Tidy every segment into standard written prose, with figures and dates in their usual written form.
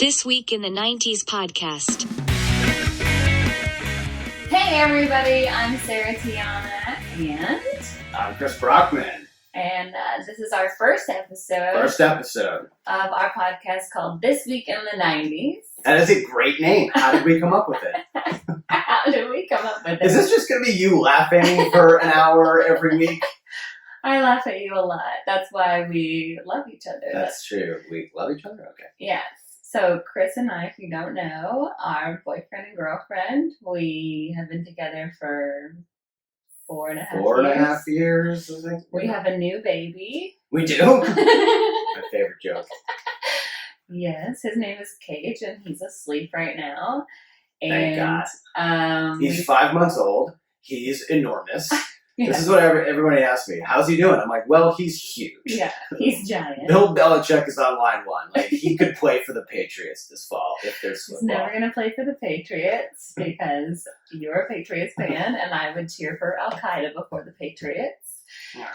This Week in the 90s podcast. Hey everybody, I'm Sarah Tiana, and I'm Chris Brockman. And this is our first episode of our podcast called This Week in the 90s. That is a great name. How did we come up with it? How did we come up with it? Is this just going to be you laughing for an hour every week? I laugh at you a lot. That's why we love each other. That's true. We love each other? Okay. Yes. So Chris and I, if you don't know, are boyfriend and girlfriend. We have been together for 4.5 years, I think. We have a new baby. We do? My favorite joke. Yes, his name is Cage, and he's asleep right now. Thank God. He's 5 months old. He's enormous. Yeah. This is what everybody asks me. How's he doing? I'm like, well, he's huge. Yeah, he's giant. Bill Belichick is on line one. Like, he could play for the Patriots this fall if there's football. He's never going to play for the Patriots because you're a Patriots fan, and I would cheer for Al-Qaeda before the Patriots. Yeah.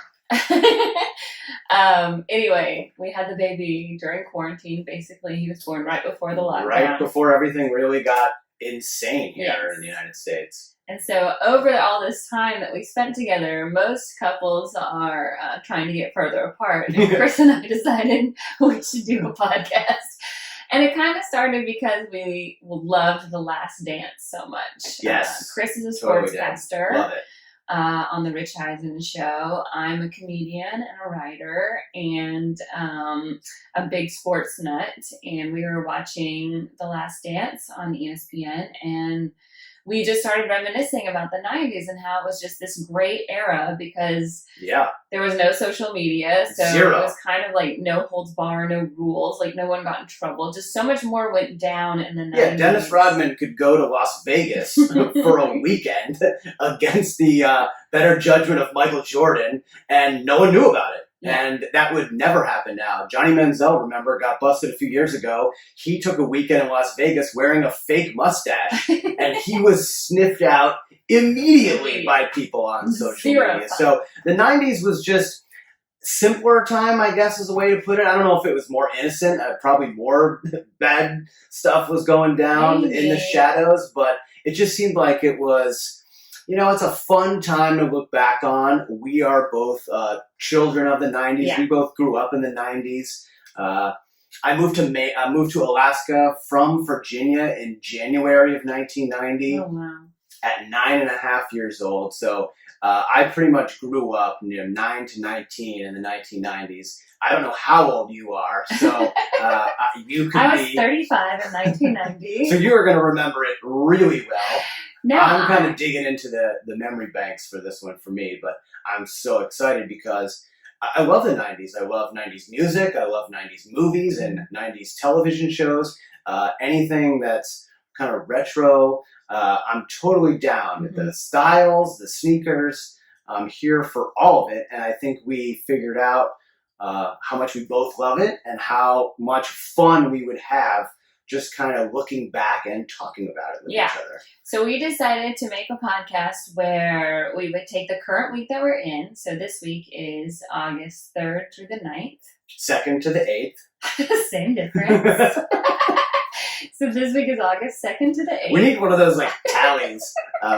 Anyway, we had the baby during quarantine. Basically, he was born right before the lockdown. Right before everything really got insane here in the United States. And so over all this time that we spent together, most couples are trying to get further apart. And Chris and I decided we should do a podcast. And it kind of started because we loved The Last Dance so much. Yes. Chris is a Totally sportscaster. Love it. On the Rich Eisen show. I'm a comedian and a writer and a big sports nut. And we were watching The Last Dance on ESPN, and we just started reminiscing about the 90s and how it was just this great era because there was no social media. So Zero. It was kind of like no holds bar, no rules. Like no one got in trouble. Just so much more went down in the 90s. Yeah, Dennis Rodman could go to Las Vegas for a weekend against the better judgment of Michael Jordan, and no one knew about it. Yeah. And that would never happen now. Johnny Manziel, remember, got busted a few years ago. He took a weekend in Las Vegas wearing a fake mustache, and he was sniffed out immediately by people on social media. So the 90s was just simpler time, I guess is the way to put it. I don't know if it was more innocent. Probably more bad stuff was going down in the shadows, but it just seemed like it was... You know, it's a fun time to look back on. We are both children of the 90s. Yeah. We both grew up in the 90s. I moved to Alaska from Virginia in January of 1990 at 9.5 years old. So I pretty much grew up 9 to 19 in the 1990s. I don't know how old you are, so you could be... I was 35 in 1990. So you are going to remember it really well. No, I'm kind of digging into the memory banks for this one for me, but I'm so excited because I love the 90s. I love 90s music. I love 90s movies and 90s television shows. Anything that's kind of retro, I'm totally down. Mm-hmm. The styles, the sneakers, I'm here for all of it. And I think we figured out how much we both love it and how much fun we would have just kind of looking back and talking about it with each other. So we decided to make a podcast where we would take the current week that we're in. So this week is August 3rd through the 9th. 2nd to the 8th. Same difference. So this week is August 2nd to the 8th. We need one of those like tallies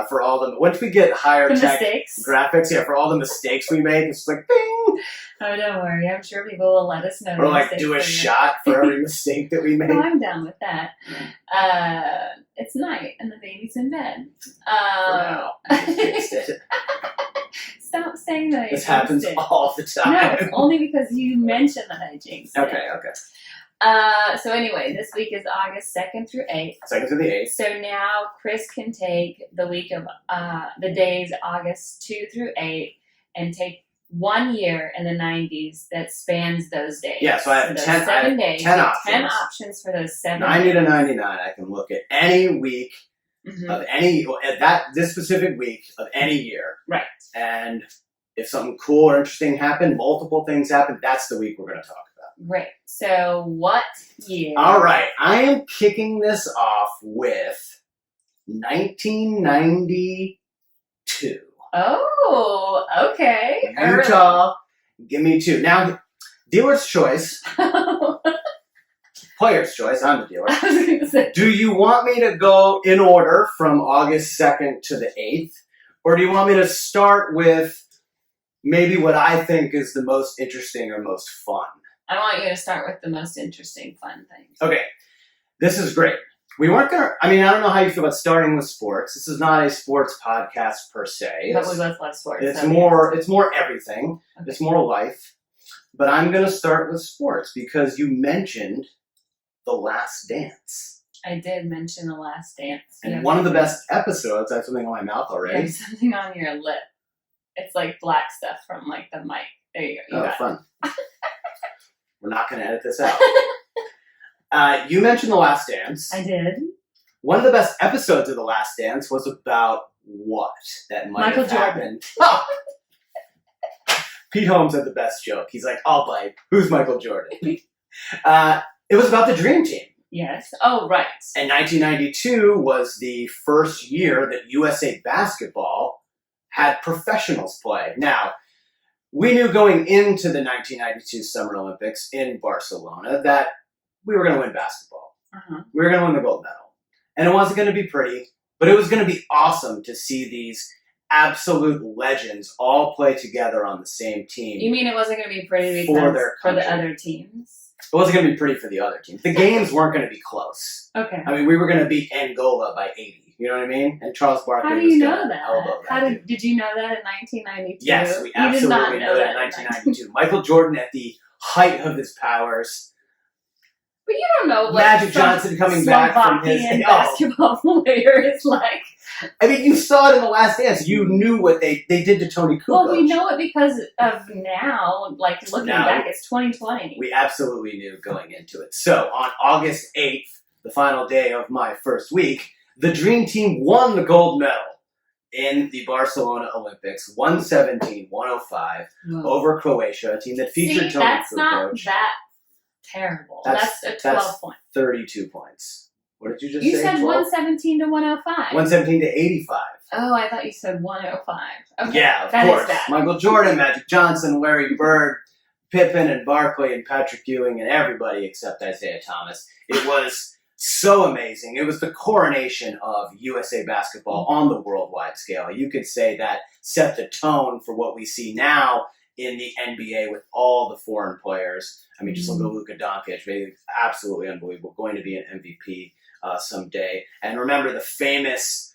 for all the... Once we get higher tech graphics, for all the mistakes we make, it's like, bing! Oh, don't worry. I'm sure people will let us know. Or like do a shot for every mistake that we make. No, I'm down with that. It's night and the baby's in bed. For now. Stop saying that. This happens all the time. No, it's only because you mentioned that I jinxed it. Okay. So anyway, this week is August 2nd through 8th. 2nd to the 8th. So now Chris can take the week of the days August 2 through 8 and take 1 year in the 90s that spans those days. Yeah, so I have 7 days. 10 options. 10 options for those 7 90 days. to 99. I can look at any week of any, this specific week of any year. Right. And if something cool or interesting happened, multiple things happened, that's the week we're going to talk about. Great. So what year? All right. I am kicking this off with 1992. Oh, okay. Utah, give me 2. Now, dealer's choice. Player's choice. I'm the dealer. I was going to say. Do you want me to go in order from August 2nd to the 8th? Or do you want me to start with maybe what I think is the most interesting or most fun? I want you to start with the most interesting, fun things. Okay. This is great. We weren't going to... I mean, I don't know how you feel about starting with sports. This is not a sports podcast per se. But we both love sports. It's so more everything. Okay. It's more life. But I'm going to start with sports because you mentioned The Last Dance. I did mention The Last Dance. And one of the best episodes, I have something on my mouth already. You have something on your lip. It's like black stuff from like the mic. There you go. You got fun. We're not going to edit this out. You mentioned The Last Dance. I did. One of the best episodes of The Last Dance was about what that might Michael have happened. Oh! Pete Holmes had the best joke. He's like, I'll bite. Who's Michael Jordan? It was about the Dream Team. Yes. Oh, right. And 1992 was the first year that USA Basketball had professionals play. Now, we knew going into the 1992 Summer Olympics in Barcelona that we were going to win basketball. Uh-huh. We were going to win the gold medal. And it wasn't going to be pretty, but it was going to be awesome to see these absolute legends all play together on the same team. You mean it wasn't going to be pretty For because their for the country. other teams? It wasn't going to be pretty for the other teams. The games weren't going to be close. Okay. I mean, we were going to beat Angola by 80. You know what I mean? And Charles Barkley How do was you going know to that? elbow How that dude. did you know that in 1992? Yes, we You did not absolutely know knew that in 1992. Michael Jordan at the height of his powers. But you don't know what Magic Johnson coming back from his... Slovakian basketball player is like. I mean, you saw it in The Last Dance. You knew what they did to Tony Kukoc. Well, we know it because of now, like looking Now, back, it's 2020. We absolutely knew going into it. So, on August 8th, the final day of my first week, the Dream Team won the gold medal in the Barcelona Olympics, 117-105, over Croatia, a team that featured Tony Kukoc. That's not that terrible. That's a 12 point. 32 points. What did you just You say? said 12? 117 to 105. 117 to 85. Oh, I thought you said 105. Okay. Yeah, of that course. Is that. Michael Jordan, Magic Johnson, Larry Bird, Pippen and Barkley and Patrick Ewing and everybody except Isaiah Thomas. It was so amazing. It was the coronation of USA basketball on the worldwide scale. You could say that set the tone for what we see now in the NBA with all the foreign players. I mean, just look at Luka Doncic. Maybe absolutely unbelievable. Going to be an MVP someday. And remember the famous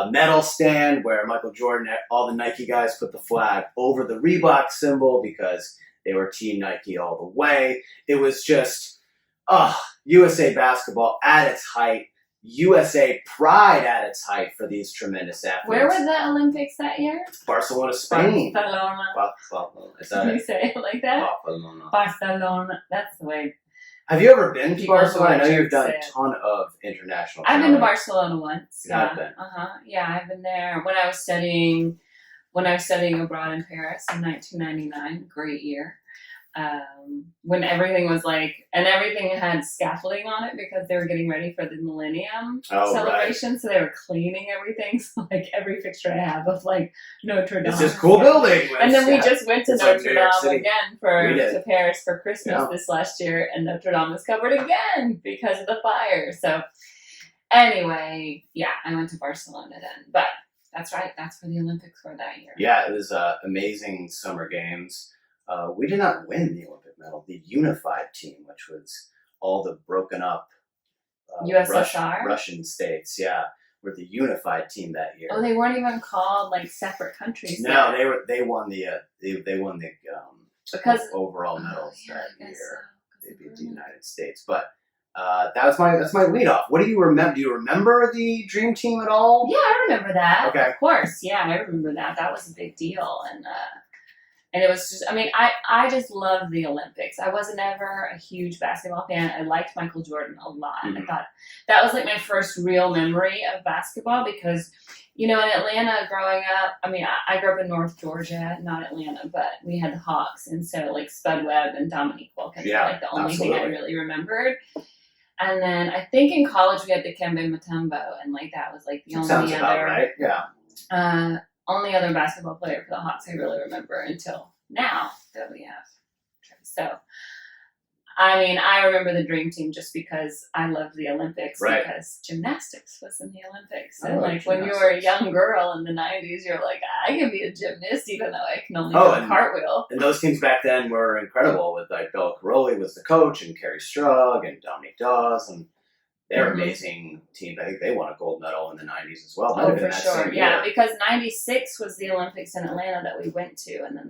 medal stand where Michael Jordan, all the Nike guys put the flag over the Reebok symbol because they were Team Nike all the way. It was just, USA basketball at its height. USA pride at its height for these tremendous athletes. Where were the Olympics that year? Barcelona, Spain. Barcelona. Is that Can you it? say it like that? Barcelona. Barcelona. That's the way. Have you ever been to People Barcelona? I know watch you've it done say a it. ton of international I've been to travel. Barcelona once. You have been? Yeah, I've been there when I was studying abroad in Paris in 1999. Great year. When everything was and everything had scaffolding on it because they were getting ready for the Millennium celebration. Right. So they were cleaning everything. So every picture I have of Notre Dame. It's this cool building. And then we just went to Notre Dame again to Paris for Christmas this last year, and Notre Dame was covered again because of the fire. So anyway, yeah, I went to Barcelona then, but that's right. That's where the Olympics were that year. Yeah, it was amazing summer games. We did not win the Olympic medal. The unified team, which was all the broken up USSR? Russian states, were the unified team that year. Oh, they weren't even called separate countries. No, they won the because overall medals that year. So. They beat the United States, but that's my lead off. What do you remember? Do you remember the Dream Team at all? Yeah, I remember that. Okay, of course. Yeah, I remember that. That was a big deal, and it was just, I just loved the Olympics. I wasn't ever a huge basketball fan. I liked Michael Jordan a lot. Mm-hmm. I thought that was my first real memory of basketball because, in Atlanta growing up, I grew up in North Georgia, not Atlanta, but we had the Hawks. And so Spud Webb and Dominique Wilkins were the only thing I really remembered. And then I think in college we had the Dikembe Mutombo, and that was the only sounds other. About right. Yeah. Only other basketball player for the Hawks I really remember until now that we have. So I mean, I remember the Dream Team just because I loved the Olympics, Right. because gymnastics was in the Olympics. I And love like when you were a young girl in the 90s, you're like, I can be a gymnast even though I can only do a cartwheel. And those teams back then were incredible with like Bella Caroli was the coach and Carrie Strug and Dominique Dawes, and they're amazing teams. I think they won a gold medal in the 90s as well. Oh, for sure. Yeah, because 96 was the Olympics in Atlanta that we went to, and then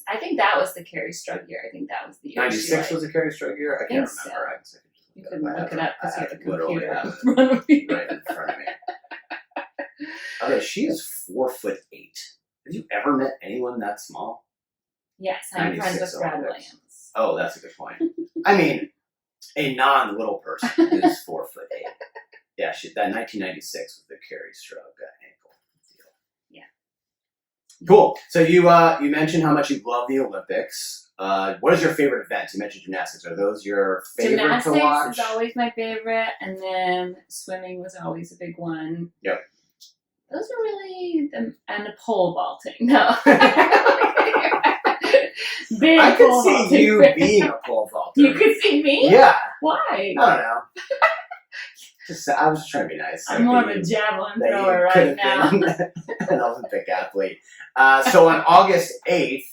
I think that was the Carrie Strug year. I think that was the year. 96 was the Carrie Strug year? I can't remember. So. You can look it up because you have a computer have in front of you. Right in front of me. Okay, she is 4'8". Have you ever met anyone that small? Yes, I'm friends with Brad Olympics. Williams. Oh, that's a good point. I mean, a non-little person is 4'8". Yeah, that 1996 was the Carrie Strug ankle deal. Yeah. Cool. So you mentioned how much you love the Olympics. What is your favorite event? You mentioned gymnastics. Are those your favorite to watch? Gymnastics is always my favorite, and then swimming was always a big one. Yep. Those are really and the pole vaulting. No. Big I could see vaulting. you being a pole vaulter. You could see me? Yeah. Why? I don't know. I was just trying to be nice. I'm more of a javelin thrower right now. An Olympic athlete. So on August 8th,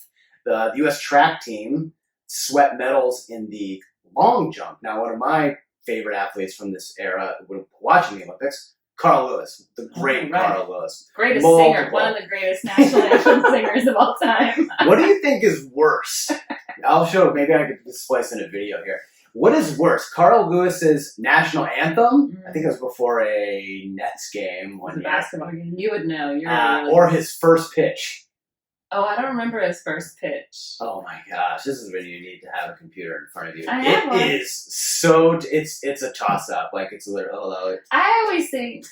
the U.S. track team swept medals in the long jump. Now, one of my favorite athletes from this era when watching the Olympics, Carl Lewis, the great Carl Lewis. Greatest singer, one of the greatest national anthem singers of all time. What do you think is worse? I'll show, maybe I could splice in a video here. What is worse, Carl Lewis's national anthem? I think it was before a Nets game. One basketball game. You would know. Or his first pitch. Oh, I don't remember his first pitch. Oh my gosh, this is when you need to have a computer in front of you. It is so, it's a toss-up. Like, it's literally, I always think,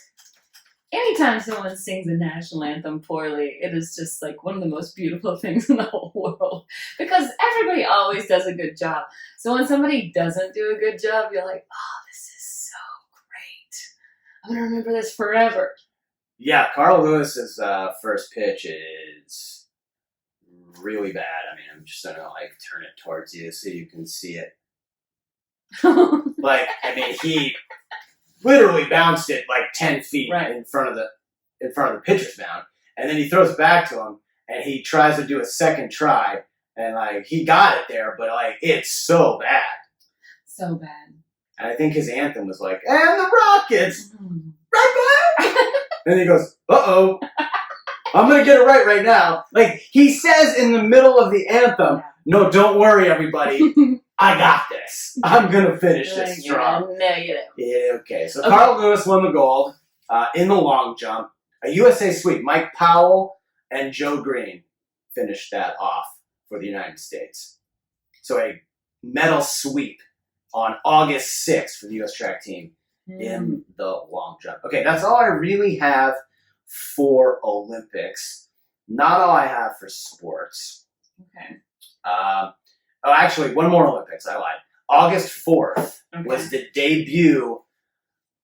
anytime someone sings a national anthem poorly, it is just like one of the most beautiful things in the whole world. Because everybody always does a good job. So when somebody doesn't do a good job, you're like, oh, this is so great. I'm going to remember this forever. Yeah, Carl Lewis's first pitch is really bad. I mean, I'm just going to turn it towards you so you can see it. He literally bounced it 10 feet in front of the pitcher's mound, and then he throws it back to him, and he tries to do a second try, and he got it there, but it's so bad. So bad. And I think his anthem was and the Rockets, right back. Then he goes, uh-oh, I'm gonna get it right now. He says in the middle of the anthem, no, don't worry, everybody. I got this. I'm going to finish this strong. No, you don't. Yeah, okay. So Carl Lewis won the gold in the long jump. A USA sweep. Mike Powell and Joe Green finished that off for the United States. So a medal sweep on August 6th for the U.S. track team in the long jump. Okay, that's all I really have for Olympics. Not all I have for sports. Okay. Actually, one more Olympics. I lied. August 4th was the debut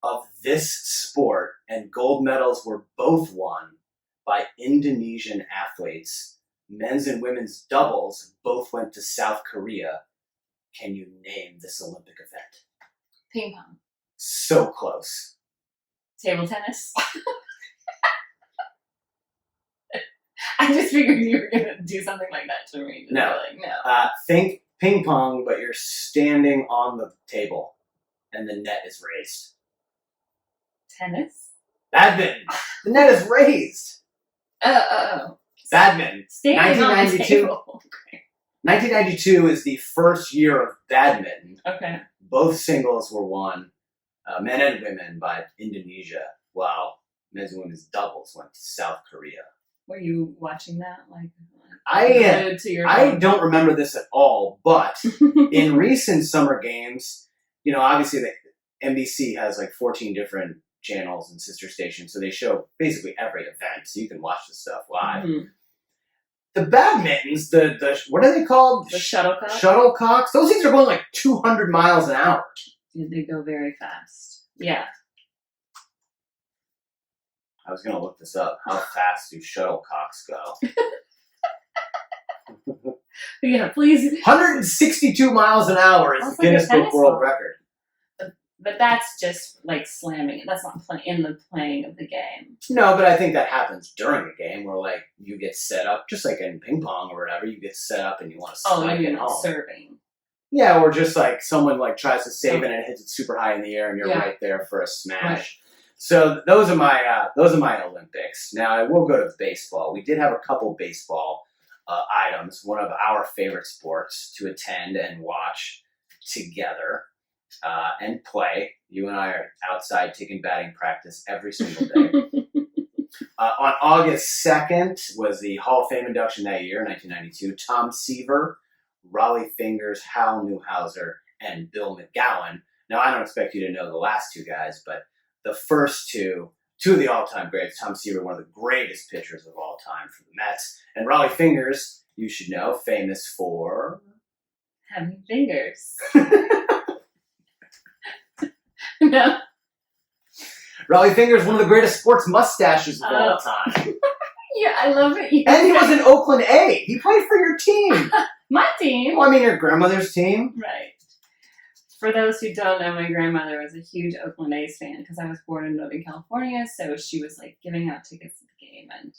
of this sport, and gold medals were both won by Indonesian athletes. Men's and women's doubles both went to South Korea. Can you name this Olympic event? Ping pong. So close. Table tennis. I just figured you were going to do something like that to me. No. No. Think ping pong, but you're standing on the table, and the net is raised. Tennis? Badminton. The net is raised. Oh. Badminton. Standing on the table. 1992 is the first year of badminton. Okay. Both singles were won, men and women, by Indonesia, while men's and women's doubles went to South Korea. Were you watching that? I don't remember this at all, but in recent summer games, obviously the NBC has 14 different channels and sister stations, so they show basically every event, so you can watch the stuff live. Mm-hmm. The badmintons, the what are they called? The shuttlecocks? Shuttlecocks. Those things are going 200 miles an hour. Yeah, they go very fast. Yeah. I was going to look this up. How fast do shuttlecocks go? Yeah, please. 162 miles an hour is That's the like a Guinness Book tennis World ball. Record. But that's just like slamming it. That's not in the playing of the game. No, but I think that happens during a game where, like, you get set up, just like in ping pong or whatever, you get set up and you want to spike it home. Serving. Yeah, or just like someone like tries to save it and it hits it super high in the air and you're right there for a smash. Right. So those are my Olympics. Now I will go to baseball. We did have a couple baseball items, one of our favorite sports to attend and watch together. And play. You and I are outside taking batting practice every single day. On August 2nd was the Hall of Fame induction that year, 1992. Tom Seaver, Raleigh Fingers, Hal Newhouser, and Bill McGowan. Now, I don't expect you to know the last two guys, but the first two of the all-time greats. Tom Seaver, one of the greatest pitchers of all time for the Mets. And Raleigh Fingers, you should know, famous for... having fingers. No. Raleigh Fingers, one of the greatest sports mustaches of all time. Yeah, I love it. And he was in Oakland A. He played for your team. My team. Well, I mean, your grandmother's team. Right. For those who don't know, my grandmother was a huge Oakland A's fan because I was born in Northern California, so she was like giving out tickets to the game. And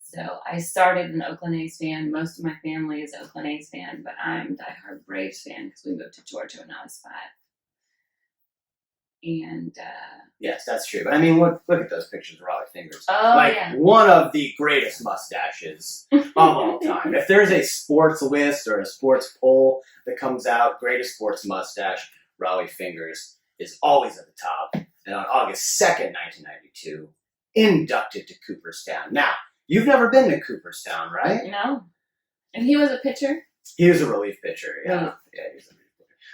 so I started an Oakland A's fan. Most of my family is Oakland A's fan, but I'm a diehard Braves fan because we moved to Georgia when I was 5. And yes, that's true. But I mean, look at those pictures of Raleigh Fingers. Oh, like yeah. one of the greatest mustaches of all time. If there's a sports list or a sports poll that comes out, greatest sports mustache, Raleigh Fingers is always at the top. And on August 2nd, 1992, inducted to Cooperstown. Now, you've never been to Cooperstown, right? No. And he was a pitcher? He was a relief pitcher, yeah. Oh. Yeah, he was a relief pitcher.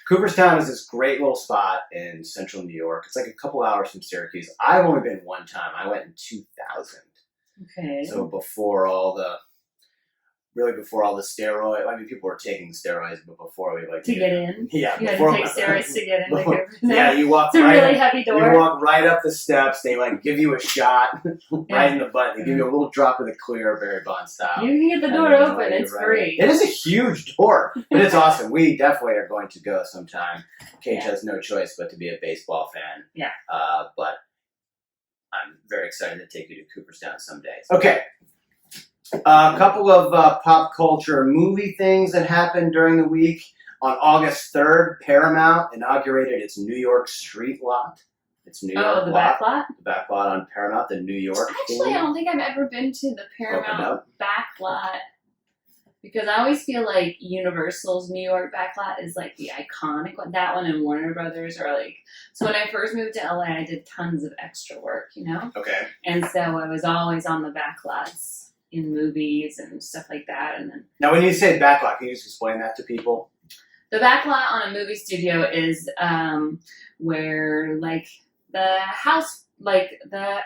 Cooperstown is this great little spot in central New York. It's like a couple hours from Syracuse. I've only been one time. I went in 2000. Okay. So before all the steroids. I mean, people were taking steroids, but before we to get in? Yeah. You had before, to take steroids to get in. Yeah, you walk it's a right really up, heavy door. You walk right up the steps. They like give you a shot right in the butt. They give you a little drop of the clear, Barry Bonds style. You can get the door open. It's free. It is a huge door, but it's awesome. We definitely are going to go sometime. Cage has no choice but to be a baseball fan. Yeah. But I'm very excited to take you to Cooperstown someday. Okay. A couple of pop culture movie things that happened during the week. On August 3rd, Paramount inaugurated its New York street lot. Its New York the back lot? The back lot on Paramount, the New York. Actually, I don't think I've ever been to the Paramount back lot. Because I always feel like Universal's New York back lot is like the iconic one. That one and Warner Brothers are like... So when I first moved to LA, I did tons of extra work, you know? Okay. And so I was always on the back lots in movies and stuff like that. And then now, when you say backlot, can you just explain that to people? the backlot on a movie studio is where like the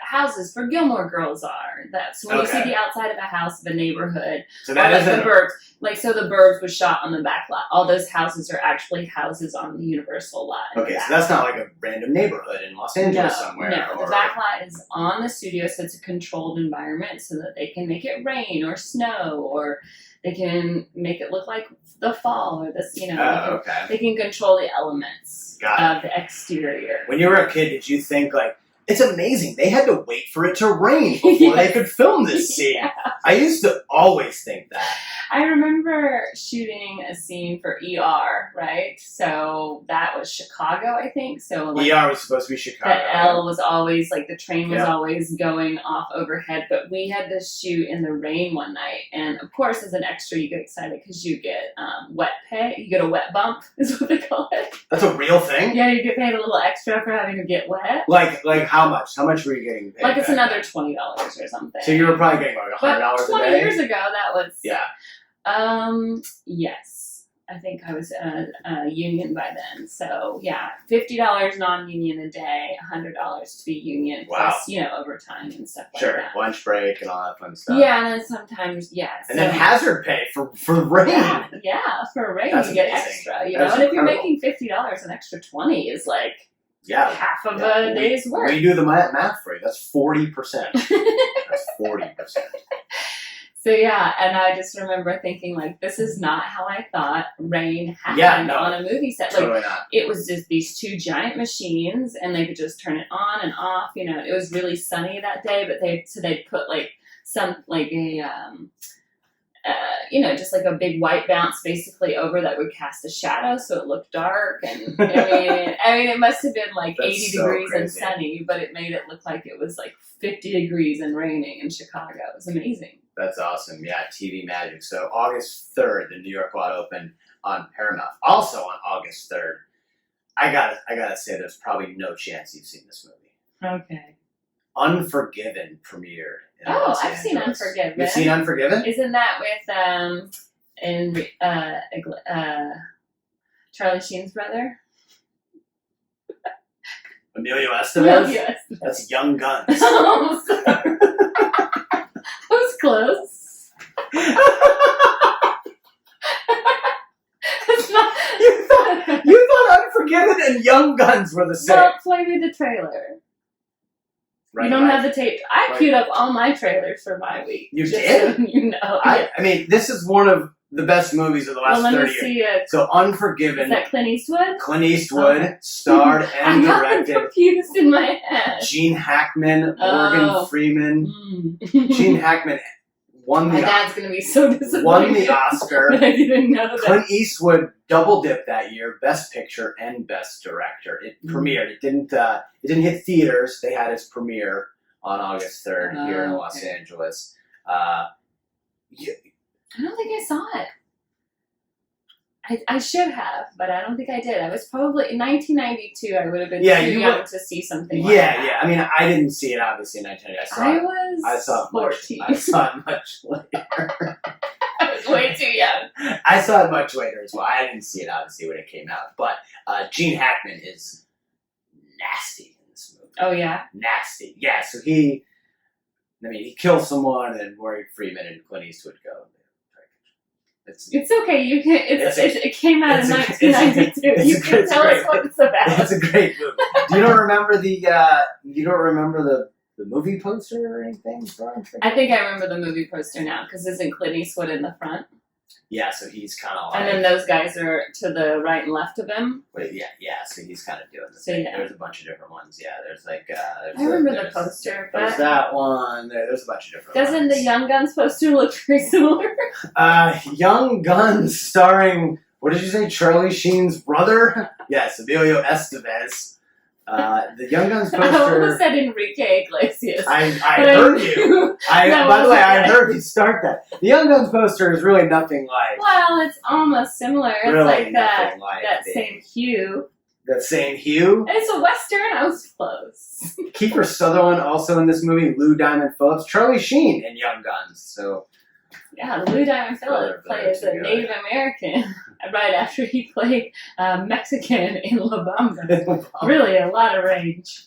houses for Gilmore Girls are. That's when you see the outside of a house of a neighborhood. So that or is like the Burbs. Like so, the Burbs was shot on the backlot. All those houses are actually houses on the Universal lot. Okay, so that's not like a random neighborhood in Los Angeles somewhere. No, the backlot is on the studio, so it's a controlled environment, so that they can make it rain or snow, or they can make it look like the fall or this. You know, they can control the elements of the exterior. When you were a kid, did you think like, it's amazing, they had to wait for it to rain before they could film this scene? Yeah. I used to always think that. I remember shooting a scene for ER, right? So that was Chicago, I think. So like, ER was supposed to be Chicago. The L was always, like the train was always going off overhead, but we had to shoot in the rain one night. And of course, as an extra, you get excited because you get wet pay. You get a wet bump, is what they call it. That's a real thing? Yeah, you get paid a little extra for having to get wet. Like how much? How much were you getting paid? Like it's another $20 or something. So you were probably getting like $100 a day? 20 years ago, that was... Yeah. Yes. I think I was a union by then. So, yeah, $50 non-union a day, $100 to be union, plus, you know, overtime and stuff like that. Sure, lunch break and all that fun stuff. Yeah, and then sometimes, And then hazard pay for rain. Yeah, for rain That's you get amazing. extra, you That's know? And if you're incredible. making $50, an extra 20 is like... Yeah, half of a day's work. We do the math for you. That's 40%. That's 40%. So yeah, and I just remember thinking like, this is not how I thought rain happened on a movie set. Like, totally not. it was just these two giant machines, and they could just turn it on and off. You know, it was really sunny that day, but they'd put like just like a big white bounce basically over that would cast a shadow, so it looked dark. And I mean, it must have been like 80 degrees and sunny, but it made it look like it was like 50 degrees and raining in Chicago. It was amazing. That's awesome. Yeah, TV magic. So August 3rd, the New York lot opened on Paramount. Also on August 3rd, I gotta say, there's probably no chance you've seen this movie. Okay. Unforgiven premiered in Los I've Angeles. seen Unforgiven. You've seen Unforgiven? Isn't that with Charlie Sheen's brother? Emilio Estevez? Yes. That's Young Guns. That was close. You thought Unforgiven and Young Guns were the same. Well, play me the trailer. Right, you don't have the tape. I queued up all my trailers for my week. You did? So you know. I mean, this is one of the best movies of the last 30 years. See it. So Unforgiven. Is that Clint Eastwood? Clint Eastwood starred and directed. I'm confused in my head. Gene Hackman, Morgan Freeman. Gene Hackman won the. My dad's gonna be so disappointed. Won the Oscar. I didn't know that. Clint Eastwood double dipped that year, Best Picture and Best Director. It premiered. It didn't hit theaters. They had its premiere on August 3rd here in Los Angeles. I don't think I saw it. I should have, but I don't think I did. I was probably in 1992. I would have been too young to see something like that. Yeah. I mean, I didn't see it obviously in 1992. I saw it 14. I saw it much later. I was way too young. I saw it much later as well. I didn't see it obviously when it came out, but Gene Hackman is nasty in this movie. Oh yeah, nasty. Yeah. So he kills someone, and Morgan Freeman and Clint Eastwood go. It's okay. You can. It came out in 1992. You can tell us what it's about. It's a great movie. You don't remember the movie poster or anything? I think I remember the movie poster now, because isn't Clint Eastwood in the front? Yeah, so he's kind of like... And then those guys are to the right and left of him? Wait, yeah, so he's kind of doing the thing. Yeah. There's a bunch of different ones, yeah. There's like... I remember the poster, but... There's that one. There's a bunch of different ones. Doesn't the Young Guns poster look very similar? Young Guns starring... What did you say? Charlie Sheen's brother? Yes, Emilio Estevez. The Young Guns poster... I almost said Enrique Iglesias. I heard you. By the way, I heard you start that. The Young Guns poster is really nothing like... Well, it's almost similar. It's really like that same hue. That same hue? It's a Western. I was close. Kiefer Sutherland also in this movie. Lou Diamond Phillips. Charlie Sheen in Young Guns. So... Yeah, Lou Diamond Phillips plays a Native American right after he played Mexican in La Bamba. Really, a lot of range.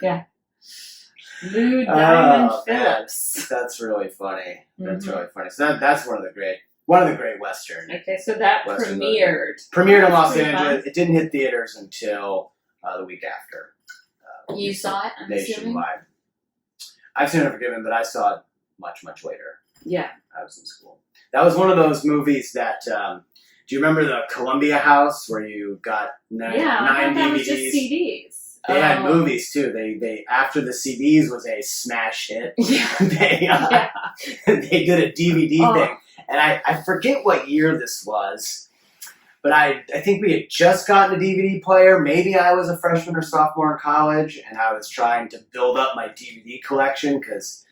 Yeah. Lou Diamond Phillips. That's really funny. That's really funny. So that's one of the great Western. Okay, so that Western premiered in Los Angeles. It didn't hit theaters until the week after. You saw it, I'm assuming? Nationwide. I've seen Unforgiven, but I saw it much, much later. Yeah. I was in school. That was one of those movies that, do you remember the Columbia House where you got nine DVDs? That was just CDs. They had movies too. They after the CDs was a smash hit. Yeah. They did a DVD thing. And I forget what year this was, but I think we had just gotten a DVD player. Maybe I was a freshman or sophomore in college, and I was trying to build up my DVD collection, because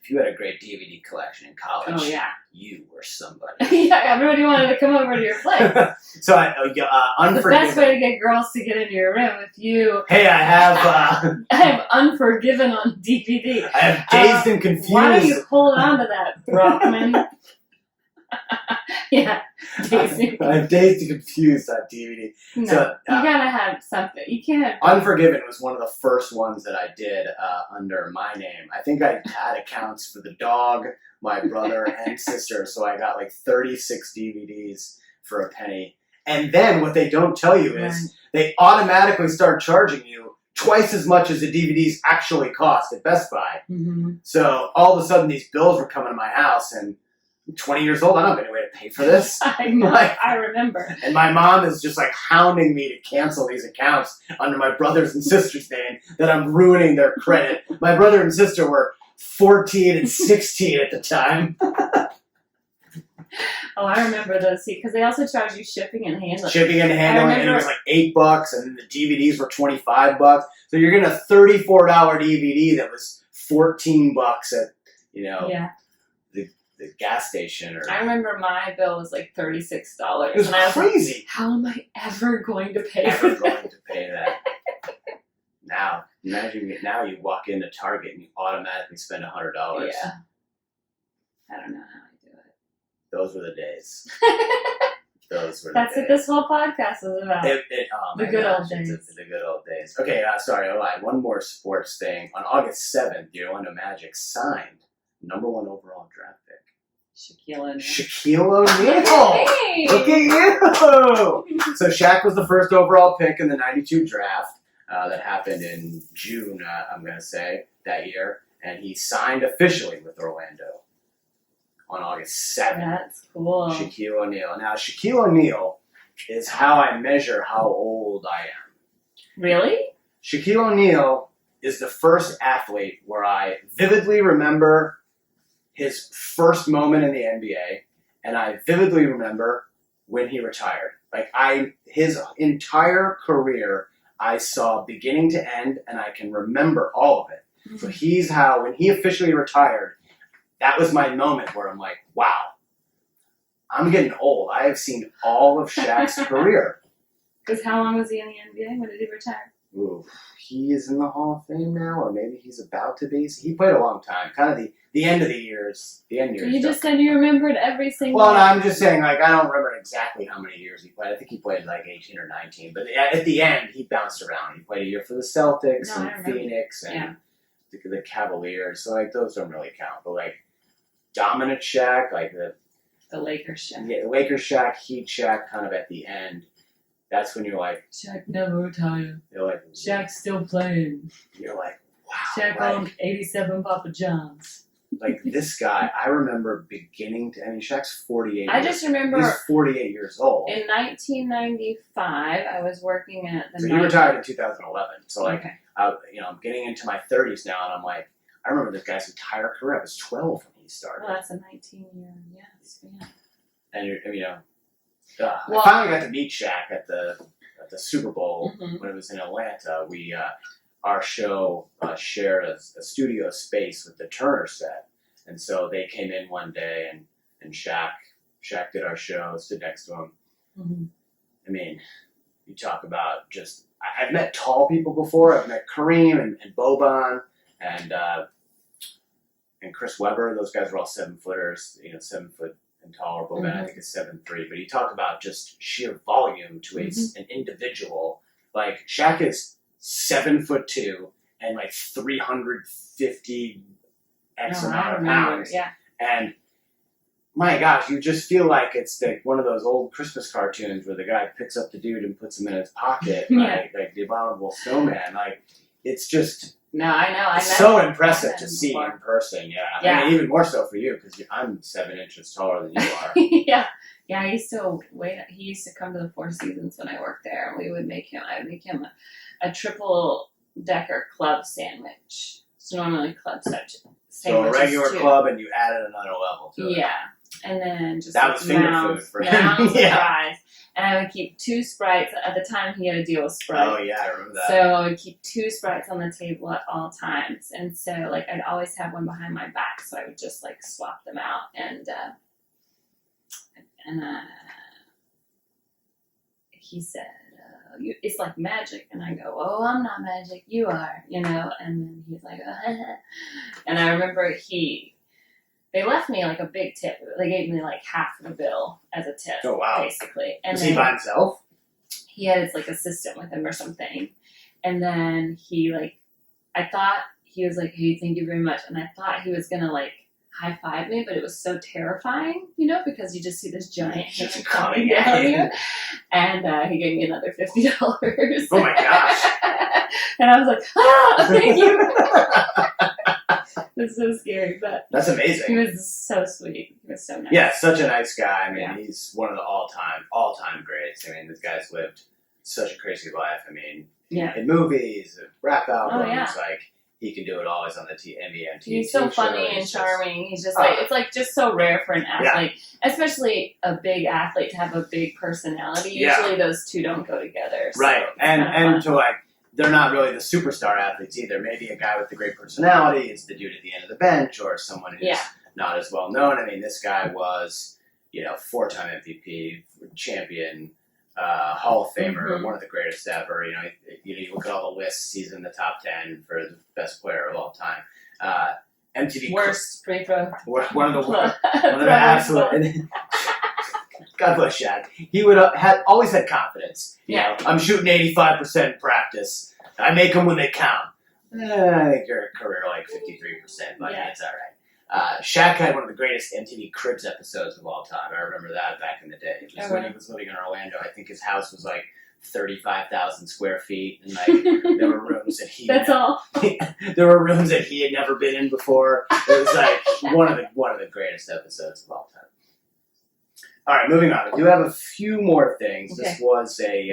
if you had a great DVD collection in college, you were somebody. Yeah, everybody wanted to come over to your place. So Unforgiven. The best way to get girls to get into your room, if you... Hey, I have Unforgiven on DVD. I have Dazed and Confused. Why don't you hold on to that, Brockman? Yeah. I'm Dazed and Confused on DVD. No, so, you gotta have something. You can't. Unforgiven was one of the first ones that I did under my name. I think I had accounts for the dog, my brother, and sister, so I got like 36 DVDs for a penny. And then what they don't tell you is they automatically start charging you twice as much as the DVDs actually cost at Best Buy. Mm-hmm. So all of a sudden these bills were coming to my house, and I'm 20 years old. I don't have any way to pay for this. I know. I remember. And my mom is just like hounding me to cancel these accounts under my brothers and sisters' name, that I'm ruining their credit. My brother and sister were 14 and 16 at the time. Oh, I remember those. See, because they also charge you shipping and handling. Shipping and handling, and it was like $8, and the DVDs were $25. So you're getting a $34 DVD that was $14 at, Yeah. the gas station. Or I remember my bill was like $36. It was and I was crazy. Like, how am I ever going to pay Ever for going to pay that? Now, imagine now you walk into Target and you automatically spend $100. Yeah. I don't know how I do it. Those were the days. Those were the That's days. what this whole podcast is about. The good old days. The good old days. Okay, sorry, I lied. One more sports thing. On August 7th, the Orlando Magic signed #1 overall draft pick. Shaquille O'Neal. Hey! Look at you! So Shaq was the first overall pick in the 92 draft that happened in June, I'm going to say, that year. And he signed officially with Orlando on August 7th. That's cool. Shaquille O'Neal. Now, Shaquille O'Neal is how I measure how old I am. Really? Shaquille O'Neal is the first athlete where I vividly remember his first moment in the NBA, and I vividly remember when he retired. Like, his entire career, I saw beginning to end, and I can remember all of it. Mm-hmm. So he's how, when he officially retired, that was my moment where I'm like, wow, I'm getting old. I have seen all of Shaq's career. Because how long was he in the NBA? When did he retire? Ooh, he is in the Hall of Fame now, or maybe he's about to be. He played a long time, kind of the end of the years. The end years. So you just said you remembered every single. Well, no, I'm just saying, like, I don't remember exactly how many years he played. I think he played like 18 or 19, but at the end, he bounced around. He played a year for the Celtics and Phoenix and the Cavaliers. So like those don't really count. But like dominant Shaq, like the Lakers Shaq. Yeah, the Lakers Shaq, Heat Shaq, kind of at the end. That's when you're like, Shaq never retired. You're like, Shaq's still playing. You're like, wow. Shaq owned 87 Papa John's. Like this guy, I remember beginning to. I mean, Shaq's 48. I just remember he's 48 years old. In 1995, I was working at the. So he retired in 2011. So like, okay. I'm getting into my 30s now, and I'm like, I remember this guy's entire career. I was 12 when he started. Well, that's a 19-year, yes, yeah. And I finally got to meet Shaq at the Super Bowl when it was in Atlanta. We our show shared a studio space with the Turner set, and so they came in one day, and Shaq did our show, stood next to him. Mm-hmm. I mean, you talk about just. I've met tall people before. I've met Kareem and Boban and Chris Webber. Those guys were all 7-footers, 7 foot and taller. Boban, I think, is 7'3". But he talked about just sheer volume to an individual. Like Shaq is 7'2" and like 350 amount of pounds. Yeah. And my gosh, you just feel like it's like one of those old Christmas cartoons where the guy picks up the dude and puts him in his pocket, like the Abominable Snowman. Like, it's just so impressive to see in person. Yeah. I mean, even more so for you because I'm 7 inches taller than you are. Yeah. He used to come to the Four Seasons when I worked there, and I would make him a triple decker club sandwich. So normally club sandwiches. So a regular club, and you added another level to it. Yeah. And then just that was finger food for him. Fries. And I would keep 2 Sprites. At the time, he had a deal with Sprite. Oh, yeah, I remember that. So I would keep 2 Sprites on the table at all times. And so, like, I'd always have one behind my back. So I would just, like, swap them out. And he said, it's like magic. And I go, oh, I'm not magic. You are, And then he's like, and I remember they left me like a big tip. They gave me like half of the bill as a tip. Oh, wow. Basically. And was he by himself? He had his like assistant with him or something. And then I thought he was like, hey, thank you very much. And I thought he was going to like high five me, but it was so terrifying, because you just see this giant hand coming down you. And he gave me another $50. Oh my gosh. And I was like, thank you. It's so scary, but That's amazing. he was so sweet. He was so nice. Yeah, such a nice guy. I mean, Yeah. he's one of the all-time greats. I mean, this guy's lived such a crazy life. I mean, Yeah. in movies, rap albums, yeah. like he can do it always on the MTV. He's so funny and charming. He's just like, it's like just so rare for an athlete, especially a big athlete, to have a big personality. Usually those two don't go together. So right. And to like, they're not really the superstar athletes either. Maybe a guy with the great personality is the dude at the end of the bench, or someone who's not as well known. I mean, this guy was, 4-time MVP, champion, Hall of Famer, one of the greatest ever. You look at all the lists, he's in the top 10 for the best player of all time. MTV worst free throw. One of the absolute. God bless Shaq. He would always had confidence. I'm shooting 85% in practice. I make them when they count. I think your career like 53%, but it's all right. Shaq had one of the greatest MTV Cribs episodes of all time. I remember that back in the day. It was when he was living in Orlando. I think his house was like 35,000 square feet, and like there were rooms that he there were rooms that he had never been in before. It was like one of the greatest episodes of all time. All right, moving on. I do have a few more things. Okay. This was a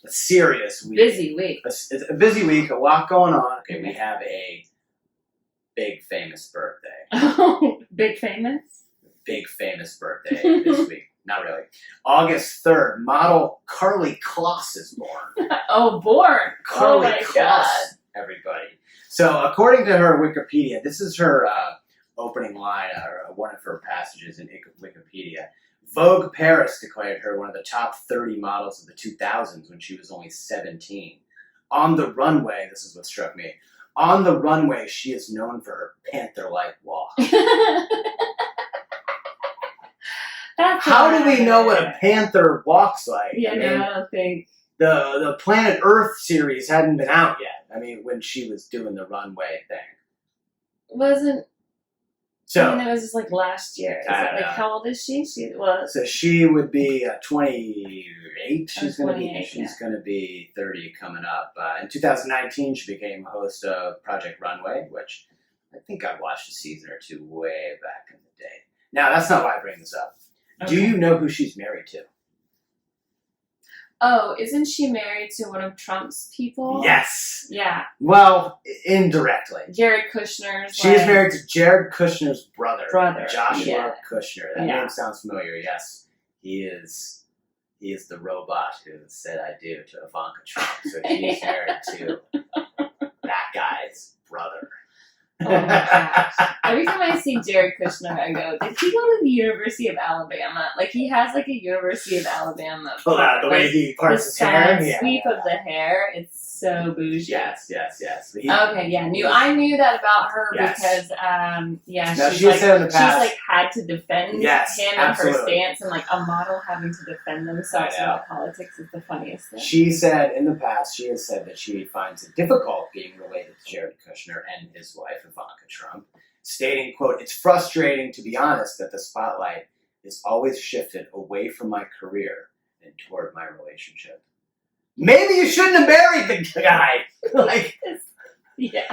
serious week. Busy week. It's a busy week. A lot going on. Okay, we have a big famous birthday. Oh, big famous? Big famous birthday this week. Not really. August 3rd, model Karlie Kloss is born. Oh, born. Karlie my Kloss, God. everybody. So, according to her Wikipedia, this is her opening line, one of her passages in Wikipedia. Vogue Paris declared her one of the top 30 models of the 2000s when she was only 17. On the runway, this is what struck me, on the runway, she is known for her panther-like walk. How do we know what a panther walks like? Yeah, I don't think. The Planet Earth series hadn't been out yet. I mean, when she was doing the runway thing. Wasn't. So, I mean, it was just like last year. How old is she? She was. So she would be 28. She's going to be 30 coming up. In 2019, she became a host of Project Runway, which I think I watched a season or two way back in the day. Now, that's not why I bring this up. Okay. Do you know who she's married to? Oh, isn't she married to one of Trump's people? Yes. Yeah. Well, indirectly. Jared Kushner's. She is married to Jared Kushner's brother. Joshua Yeah. Kushner. That name sounds familiar. Yes, he is the robot who said "I do" to Ivanka Trump. So she's married to that guy's brother. Oh my gosh. Every time I see Jared Kushner, I go, did he go to the University of Alabama? Like, he has, like, a University of Alabama. The way he parts his hair? The sweep of the hair, it's so bougie. Yes. I knew that about her because, she's like had to defend him and her stance, and like a model having to defend themselves about politics is the funniest thing. She said in the past, she has said that she finds it difficult being related to Jared Kushner and his wife, Ivanka Trump, stating, quote, "It's frustrating, to be honest, that the spotlight is always shifted away from my career and toward my relationship." Maybe you shouldn't have married the guy.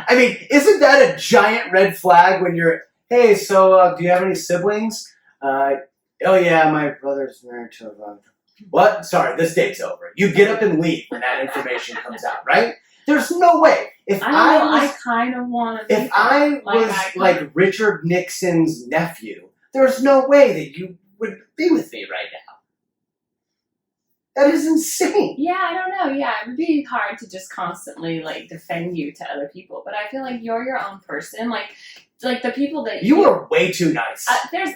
I mean, isn't that a giant red flag when you're, hey, so do you have any siblings? Oh yeah, my brother's married to Ivanka. What? Sorry, this date's over. You get up and leave when that information comes out, right? There's no way. I kind of want to be If I was like Richard Nixon's nephew, there's no way that you would be with me right now. That is insane. Yeah, I don't know. Yeah, it would be hard to just constantly like defend you to other people, but I feel like you're your own person. Like the people that you are way too nice. There's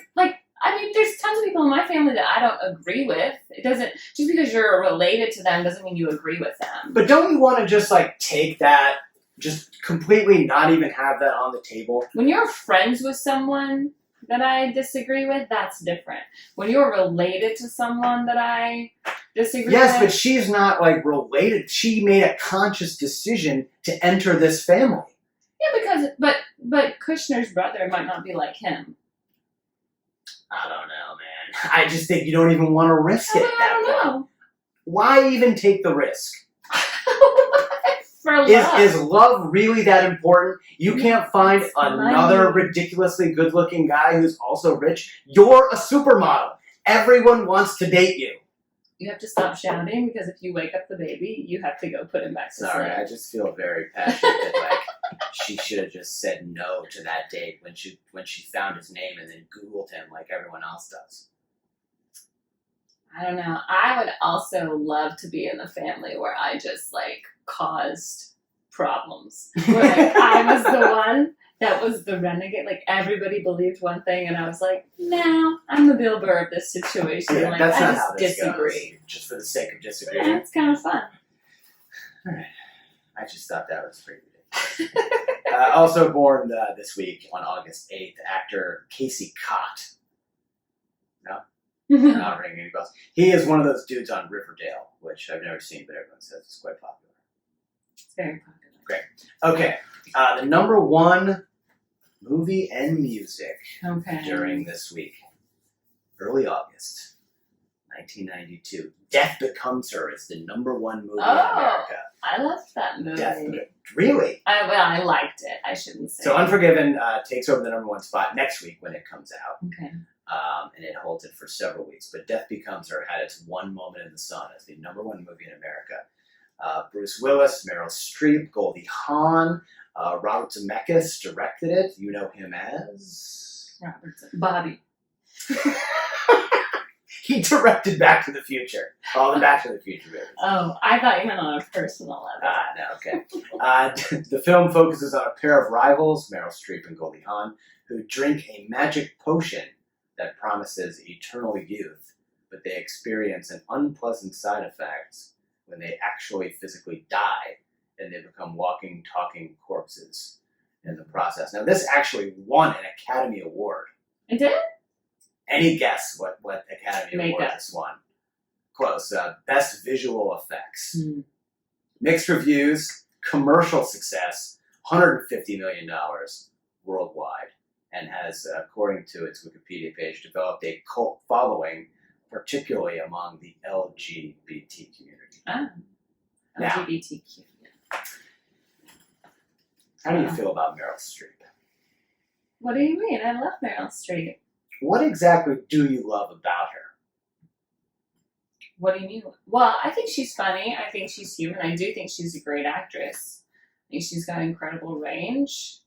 tons of people in my family that I don't agree with. It doesn't, just because you're related to them doesn't mean you agree with them. But don't you want to just like take that, just completely not even have that on the table? When you're friends with someone that I disagree with, that's different. When you're related to someone that I disagree with. Yes, but she's not like related. She made a conscious decision to enter this family. Yeah, but Kushner's brother might not be like him. I don't know, man. I just think you don't even want to risk it. I don't know. Why even take the risk? For love. Is love really that important? You can't find another ridiculously good-looking guy who's also rich. You're a supermodel. Everyone wants to date you. You have to stop shouting because if you wake up the baby, you have to go put him back to sleep. Sorry, I just feel very passionate that she should have just said no to that date when she found his name and then Googled him like everyone else does. I don't know. I would also love to be in the family where I just caused problems. Where I was the one that was the renegade. Everybody believed one thing, and I was like, "No, I'm the Bill Burr of this situation." Yeah, that's I not just how this disagree. goes. Just for the sake of disagreeing. Yeah, it's kind of fun. All right. I just thought that was pretty ridiculous. Also born this week on August 8th, actor Casey Cott. No? Not ringing any bells. He is one of those dudes on Riverdale, which I've never seen, but everyone says it's quite popular. It's very popular. Great. Okay. The number one movie and music during this week. Early August, 1992. Death Becomes Her is the number one movie in America. I loved that movie. Really? I liked it. I shouldn't say. So Unforgiven takes over the number one spot next week when it comes out. Okay. And it holds it for several weeks. But Death Becomes Her had its one moment in the sun as the number one movie in America. Bruce Willis, Meryl Streep, Goldie Hawn, Robert Zemeckis directed it. You know him as? Bobby. He directed Back to the Future. All the Back to the Future movies. Oh, I thought you meant on a personal level. No, okay. The film focuses on a pair of rivals, Meryl Streep and Goldie Hawn, who drink a magic potion that promises eternal youth, but they experience an unpleasant side effects when they actually physically die, and they become walking, talking corpses in the process. Now, this actually won an Academy Award. It did? Any guess what Academy Award this won? Close. Best Visual Effects. Mixed reviews, commercial success, $150 million worldwide, and has, according to its Wikipedia page, developed a cult following, particularly among the LGBT community. LGBTQ. How do you feel about Meryl Streep? What do you mean? I love Meryl Streep. What exactly do you love about her? What do you mean? Well, I think she's funny. I think she's human. I do think she's a great actress. I think she's got incredible range.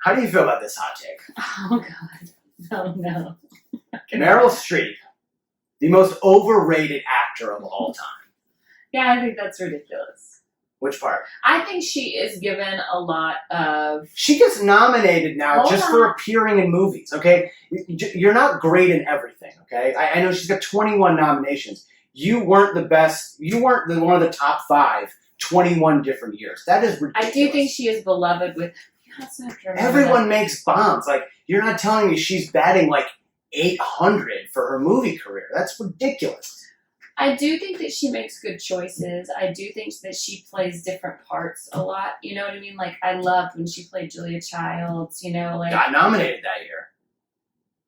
How do you feel about this hot take? Oh, God. Oh, no. Meryl Streep, the most overrated actor of all time. Yeah, I think that's ridiculous. Which part? I think she is given a lot of... She gets nominated now for appearing in movies, okay? You're not great in everything, okay? I know she's got 21 nominations. You weren't the best. You weren't one of the top 5 21 different years. That is ridiculous. I do think she is beloved with... Everyone makes bombs. You're not telling me she's batting 800 for her movie career. That's ridiculous. I do think that she makes good choices. I do think that she plays different parts a lot. You know what I mean? I loved when she played Julia Childs, Got nominated that year.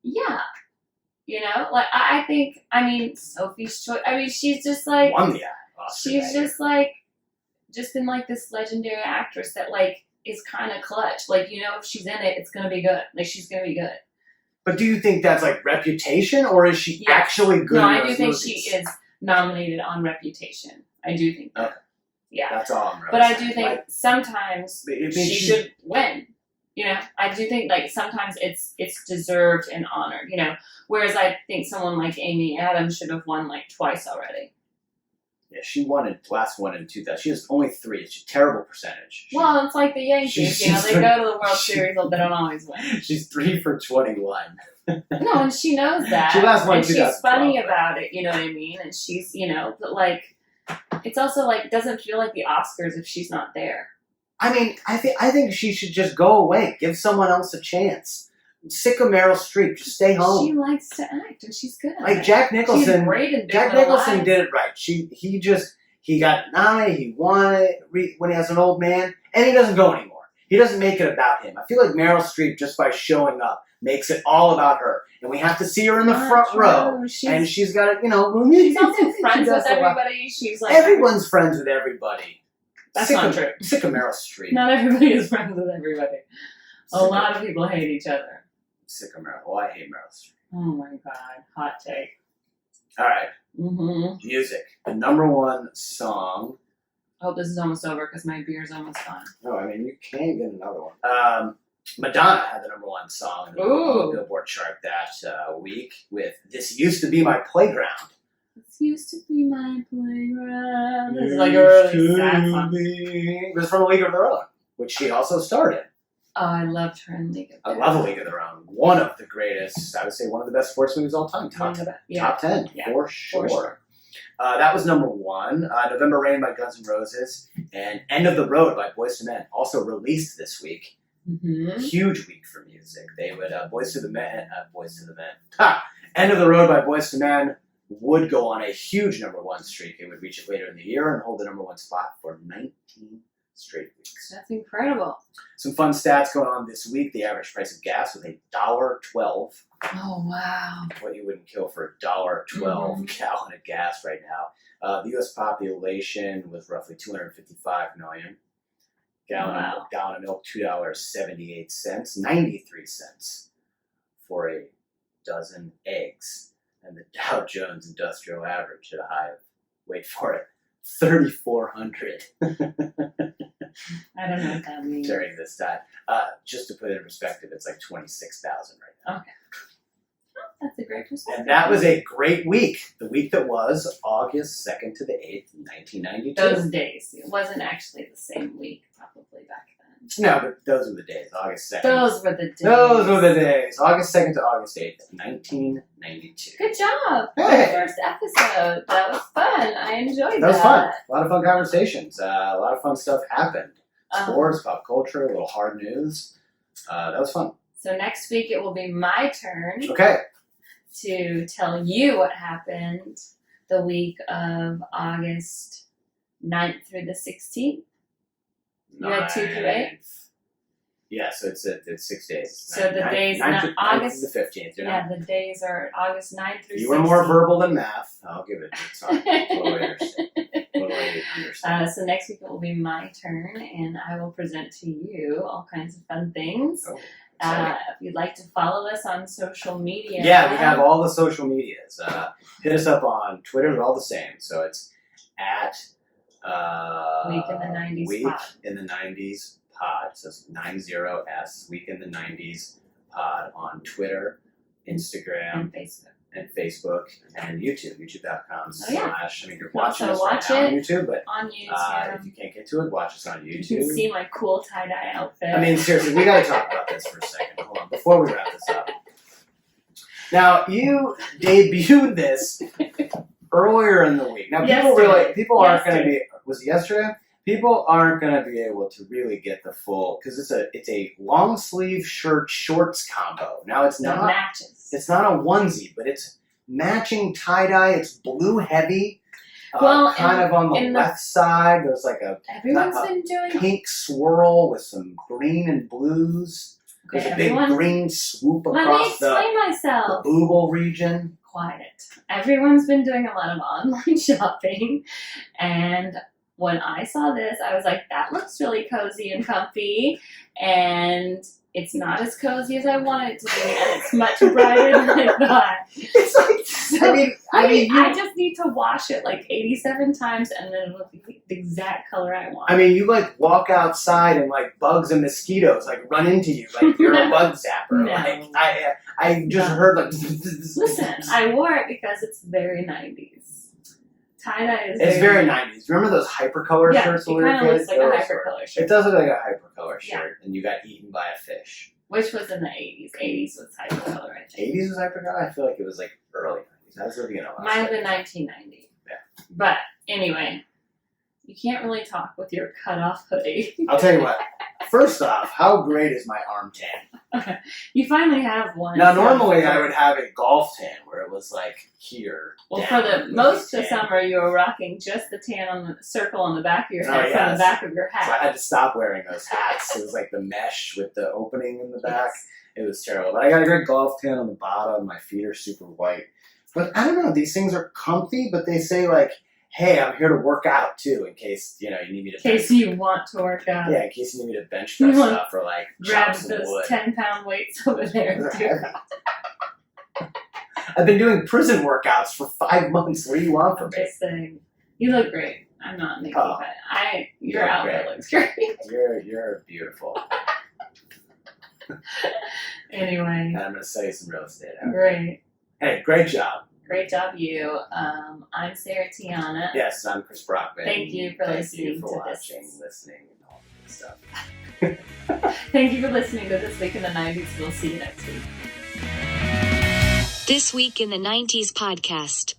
Yeah. I think, Sophie's Choice. She's just won the Oscar. She's just been this legendary actress that is kind of clutch. If she's in it, it's going to be good. She's going to be good. But do you think that's reputation, or is she actually good? No, I do think she is nominated on reputation. I do think that. Okay. Yeah. That's all I'm really But saying. I do think sometimes she should win. I do think sometimes it's deserved and honored, Whereas I think someone like Amy Adams should have won twice already. Yeah, she won last one in 2000. She has only 3. It's a terrible percentage. Well, it's like the Yankees. They go to the World Series, but they don't always win. She's 3 for 21. No, and she knows that. She last won and 2012. She's funny about it, you know what I mean? And she's, but it's also it doesn't feel like the Oscars if she's not there. I think she should just go away. Give someone else a chance. I'm sick of Meryl Streep. Just stay home. She likes to act, and she's good at it. Jack Nicholson. She's great in Jack Nicholson did it right. He got nominated. He won it when he was an old man, and he doesn't go anymore. He doesn't make it about him. I feel like Meryl Streep, just by showing up, makes it all about her, and we have to see her in the front row. And she's got She's also friends with everybody. She's everyone's friends with everybody. That's not true. Sick of Meryl Streep. Not everybody is friends with everybody. A lot of people hate each other. Sick of Meryl. Oh, I hate Meryl Streep. Oh my god. Hot take. All right. Mm-hmm. Music. The #1 song. I hope this is almost over because my beer's almost gone. No, I mean, you can't get another one. Madonna had the #1 song in the Billboard chart that week with This Used to Be My Playground. This used to be my playground. This is like a really sad song. It was from A League of Their Own, which she also starred in. Oh, I loved her in League of Their Own. I love A League of Their Own. One of the greatest, I would say one of the best sports movies of all time. Top 10, for sure. That was #1. November Rain by Guns N' Roses and End of the Road by Boyz II Men, also released this week. Mm-hmm. Huge week for music. They would, Boyz II Men. End of the Road by Boyz II Men would go on a huge #1 streak. It would reach it later in the year and hold the #1 spot for 19 straight weeks. That's incredible. Some fun stats going on this week. The average price of gas was $1.12. Oh, wow. What you wouldn't kill for $1.12 gallon of gas right now. The U.S. population was roughly 255 million. Gallon of milk, $2.78, 93 cents for a dozen eggs. And the Dow Jones Industrial Average hit a high of, wait for it, 3,400. I don't know what that means. During this time. Just to put it in perspective, it's like 26,000 right now. Okay. That's a great perspective. And that was a great week. The week that was August 2nd to the 8th, 1992. Those days. It wasn't actually the same week, probably back then. No, but those were the days. August 2nd. Those were the days. Those were the days. August 2nd to August 8th, 1992. Good job. Hey. First episode. That was fun. I enjoyed that. That was fun. A lot of fun conversations. A lot of fun stuff happened. Sports, pop culture, a little hard news. That was fun. So next week it will be my turn. Okay. To tell you what happened the week of August 9th through the 16th. You had 2 through 8? Yeah, so it's 6 days. So the days, not August. The 15th. Yeah, the days are August 9th through 16th. You were more verbal than math. I'll give it. It's fine. Totally understand. So next week it will be my turn, and I will present to you all kinds of fun things. Oh. If you'd like to follow us on social media. Yeah, we have all the social medias. Hit us up on Twitter. They're all the same. So it's at Week in the 90s Week Pod. in the 90s Pod. So it's 90S Week in the 90s Pod on Twitter, Instagram, and Facebook, and YouTube. YouTube.com/ I mean, you're watching also us right now on YouTube, but on YouTube. if you can't get to it, watch us on YouTube. You can see my cool tie-dye outfit. I mean, seriously, we got to talk about this for a second. Hold on, before we wrap this up. Now, you debuted this earlier in the week. Now, people aren't going to be. Was it yesterday? People aren't going to be able to really get the full because it's a long sleeve shirt shorts combo. Now it's not matches. It's not a onesie, but it's matching tie dye. It's blue heavy. Kind of on the left side, there's like everyone's been doing pink swirl with some green and blues. Okay, there's a big green swoop across Let me explain myself. The booble region. Quiet. Everyone's been doing a lot of online shopping, and when I saw this, I was like, that looks really cozy and comfy, and it's not as cozy as I want it to be, and it's much brighter than I thought. It's like, so, I just need to wash it like 87 times, and then it'll be the exact color I want. I mean, you like walk outside and like bugs and mosquitoes like run into you like you're a bug zapper. No. Like I just heard like. Listen, I wore it because it's very 90s. Tie-dye is very 90s. Remember those hypercolor shirts when we were kids? It kind of looks like a hypercolor shirt. It does look like a hypercolor shirt, and you got eaten by a fish. Which was in the 80s. 80s was hypercolor, I think. 80s was hypercolor? I feel like it was like early 90s. I was looking at it last Might have been 1990. Yeah. But anyway, you can't really talk with your cut-off hoodie. I'll tell you what. First off, how great is my arm tan? You finally have one. Now, normally I would have a golf tan where it was like here. Well, for the most of the summer, you were rocking just the tan on the circle on the back of your head from the back of your hat. So I had to stop wearing those hats. It was like the mesh with the opening in the back. Yes. It was terrible. But I got a great golf tan on the bottom. My feet are super white. But I don't know. These things are comfy, but they say like hey, I'm here to work out too, in case, you need me to In case you want to work out. Yeah, in case you need me to bench press stuff or like grab chop some those wood. 10-pound weights over there. I've been doing prison workouts for 5 months. What do you want from me? Just saying. You look great. I'm not making Oh, fun. Your outfit looks great. You're beautiful. Anyway. And I'm going to sell you some real estate. Great. Hey, great job. Great job, you. I'm Sarah Tiana. Yes, I'm Chris Brockman. Thank you for listening you for to watching, this. listening, and all that good stuff. Thank you for listening to This Week in the 90s. We'll see you next week. This Week in the 90s podcast.